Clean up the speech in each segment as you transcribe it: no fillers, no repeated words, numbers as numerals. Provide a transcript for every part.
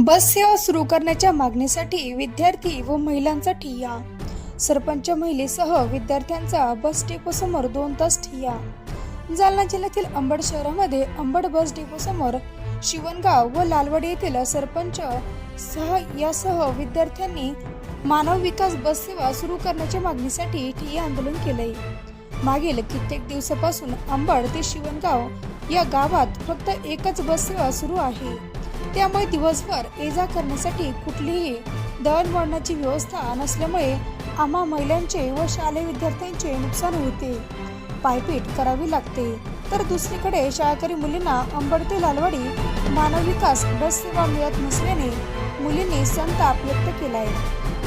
बस सेवा सुरू करण्याच्या मागणीसाठी विद्यार्थी व महिलांचा ठिय्या। सरपंच महिलेसह विद्यार्थ्यांचा बस डेपो समोर 2 तास ठिय्या। जालना जिल्ह्यातील अंबड शहरामध्ये अंबड बस डेपो समोर शिवणगाव व लालवाडी येथील सरपंच यासह विद्यार्थ्यांनी मानव विकास बस सेवा सुरू करण्याच्या मागणीसाठी ठिय्या आंदोलन केले। मागील कित्येक दिवसापासून अंबड ते शिवणगाव या गावात फक्त एकच बस सेवा सुरू आहे। त्यामुळे दिवसभर ये-जा करण्यासाठी कुठलीही दळणवळणाची व्यवस्था नसल्यामुळे आम्हा महिलांचे व शालेय विद्यार्थ्यांचे नुकसान होते, पायपीट करावी लागते। तर दुसरीकडे शाळकरी मुलींना अंबड ते लालवाडी मानव विकास बस सेवा मिळत नसल्याने मुलींनी संताप व्यक्त केलाय।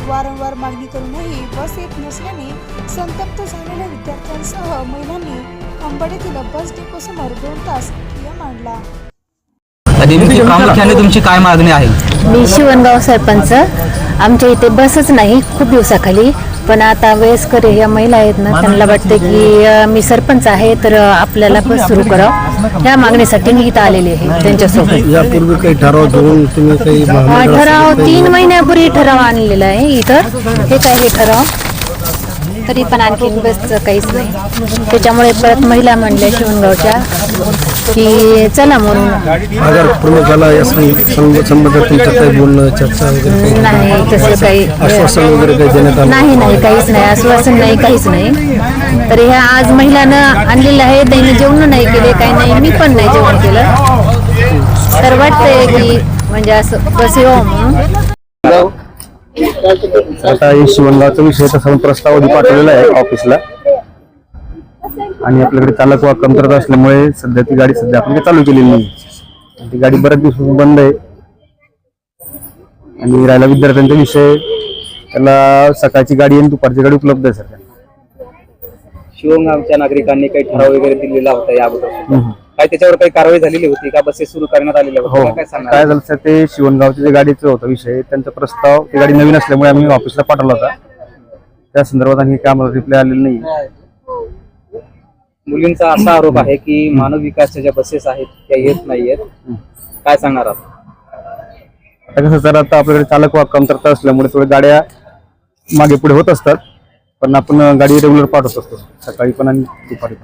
वारंवार मागणी करूनही बस येत नसल्याने संतप्त झालेल्या विद्यार्थ्यांसह महिलांनी अंबड येथील बस डेपो समोर 2 तास ठिय्या मांडला। प्रामुख्याने तुमची काय मागणी आहे? मी शिवणगाव सरपंच। आमच्या इथे बसच नाही खूप दिवसाखाली, पण आता वयस्कर या महिला आहेत ना, त्यांना वाटते की मी सरपंच आहे तर आपल्याला बस सुरू करावं, या मागणीसाठी मी इथं आलेली आहे त्यांच्यासोबत। यापूर्वी काही ठराव घेऊन तुम्ही काही ठराव 3 महिन्यापूर्वी ठराव आणलेला आहे इथं। हे काय हे ठराव तरी पण आणखी बसचं काहीच नाही। त्याच्यामुळे परत महिला म्हणल्या शिवणगावच्या की चला म्हणून। आजार प्रमुखाला संबंधात तुमचं काही बोलणं चर्चा वगैरे नाही, तसं काही आश्वासन वगैरे काही देण्यात आलं नाही, काहीच नाही, आश्वासन नाही, काहीच नाही। तर ह्या आज महिलांना आणलेलं आहे, त्यांनी जेवण नाही केले, काही नाही, मी पण नाही जेवण केलं। तर वाटतंय की म्हणजे असं बस येऊ म्हणून। आता शिवणगावचा विषय तसा प्रस्ताव पाठवलेला आहे ऑफिसला, आणि आपल्याकडे चालक वा कमतरता असल्यामुळे सध्या ती गाडी आपण चालू केलेली नाही। ती गाडी बऱ्याच दिवसापासून बंद आहे। आणि राहिला विद्यार्थ्यांचा विषय, त्याला सकाळची गाडी आणि दुपारची गाडी उपलब्ध आहे सर। शिवणगावच्या नागरिकांनी काही ठराव वगैरे दिलेला होता या अगोदर, काय त्याच्यावर काही कारवाई झालेली होती का? बसेस सुरू करण्यात आलेल्या होत्या? काय झालं सर, ते शिवणगावचे जे गाडीचा होता विषय, त्यांचा प्रस्ताव, ती गाडी नवीन असल्यामुळे आम्ही ऑफिसला पाठवला होता, त्या संदर्भात आणखी काय आम्हाला रिप्लाय आलेला नाही। मुलींचा असा आरोप आहे की मानव विकासच्या ज्या बसेस आहेत त्या येत नाहीयेत, काय सांगणार आहात? आता कसं सर, आता आपल्याकडे चालक वा कमतरता असल्यामुळे थोड्या गाड्या मागे पुढे होत असतात, पण आपण गाडी रेग्युलर पाठवत असतो, सकाळी पण आणि दुपारी पण।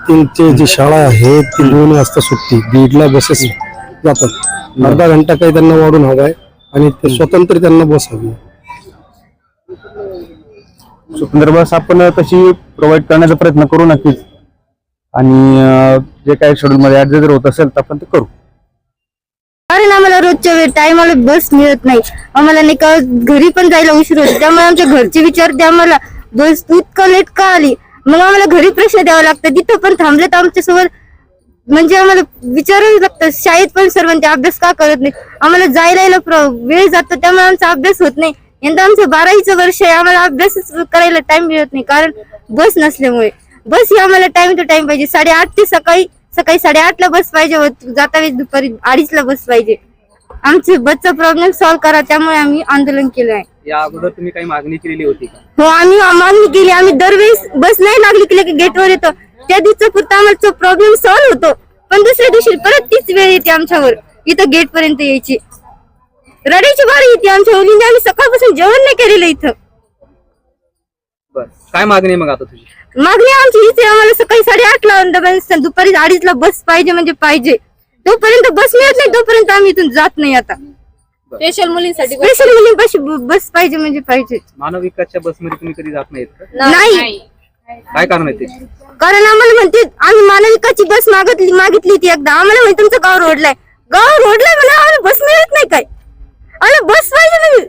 त्यांची जी शाळा आहे ती 2 वाजता सुटते, 1:30ला बसेस जातात, अर्धा घंटा काही त्यांना वाढून हवाय, आणि ते स्वतंत्र त्यांना बस हवी। स्वतंत्र बस आपण तशी प्रोव्हाइड करण्याचा प्रयत्न करू नक्कीच, आणि जे काही शेड्यूल मध्ये ऍडजस्ट जर होत असेल तर आपण ते करू। कारण आम्हाला रोजच्या टायमाला बस मिळत नाही, आम्हाला नाही का घरी पण जायला उशीर होतो, त्यामुळे आमच्या घरचे विचारते आम्हाला बस इतकं लेट का आली। मग आम्हाला घरी प्रश्न द्यावा लागतं, तिथं पण थांबले तर आमच्यासोबत म्हणजे आम्हाला विचारावं लागतं। शाळेत पण सर्वांचे अभ्यास का करत नाही, आम्हाला जायला वेळ जातो, त्यामुळे आमचा अभ्यास होत नाही। यंदा आमचं 12वीचं वर्ष आहे, आम्हाला अभ्यासच करायला टाइम मिळत नाही, कारण बस नसल्यामुळे। बस ही आम्हाला टाइम टू टाइम पाहिजे, 8:30 ते सकाळी 8:30ला बस पाहिजे, जाता वेळेस दुपारी 2:30ला बस पाहिजे। आमचे बसचा प्रॉब्लेम सॉल्व्ह करा, त्यामुळे आम्ही आंदोलन केलं आहे। या अगोदर तुम्ही काही मागणी केलेली होती का? हो, आम्ही मागणी केली। आम्ही दरवेळेस बस नाही लागली की गेटवर येतो, त्या दिवसापुरता आम्हाला प्रॉब्लेम सॉल्व्ह होतो, पण दुसऱ्या दिवशी परत तीच वेळ येते आमच्यावर, इथं गेट पर्यंत यायची रडायची बारी येते आमच्या मुलींनी। आम्ही सकाळपासून जेवण नाही केलेलं इथं। बस काय मागणी मग आता तुझी? मागणी आमची हीच आहे, आम्हाला सकाळी 8:30ला दुपारी 2:30ला बस पाहिजे, म्हणजे पाहिजे। तोपर्यंत बस मिळत नाही तोपर्यंत आम्ही इथून जात नाही। आता स्पेशल मुलींपाशी बस पाहिजे, म्हणजे पाहिजे। मानव विकासच्या बसमध्ये तुम्ही कधी जात नाहीत का? नाही। काय कारण आहे ते? कारण आम्हाला म्हणते, आम्ही मानव विकासची बस मागितली ती एकदा, आम्हाला म्हणते तुमचं गाव रोडलाय म्हणा, आम्हाला बस मिळत नाही काय, आम्हाला बस पाहिजे म्हणजे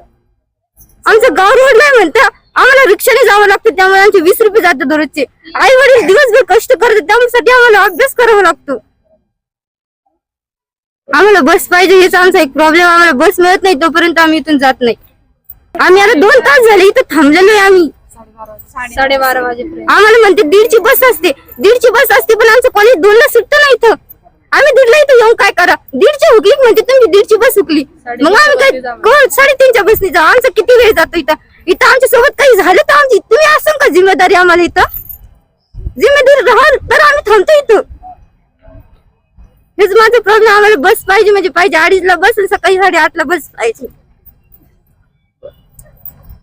आमचं गाव रोडलाय म्हणता, आम्हाला रिक्षाने जावं लागतं, त्यामुळे आमचे 20 रुपये जातात दररोजचे। आई वडील दिवसभर कष्ट करतात, त्यामुळे आम्हाला अभ्यास करावा लागतो। आम्हाला बस पाहिजे, हेच आमचा एक प्रॉब्लेम। आम्हाला बस मिळत नाही तोपर्यंत आम्ही इथून जात नाही। आम्ही आता 2 तास झाले इथं थांबलेलो आहे, आम्ही 12:30 वाजेपर्यंत। आम्हाला म्हणते 1:30ची बस असते, 1:30ची बस असते, पण आमचं कॉलेज 2ला सुटतं ना इथं। आम्ही 1:30ला इथं येऊन काय करा, 1:30ची हुकली म्हणजे तुम्ही 1:30ची बस हुकली, मग आम्ही काय 3:30च्या बसने जा, आमचा किती वेळ जातो इथं आमच्या सोबत काही झालं तर आमची तुम्ही असं का जिम्मेदारी आम्हाला इथं जिम्मेदारी राहा तर आम्ही थांबतो इथं। हेच माझा प्रॉब्लेम. आम्हाला बस पाहिजे म्हणजे पाहिजे. 2:30ला बस आणि सकाळी 8:30ला बस पाहिजे.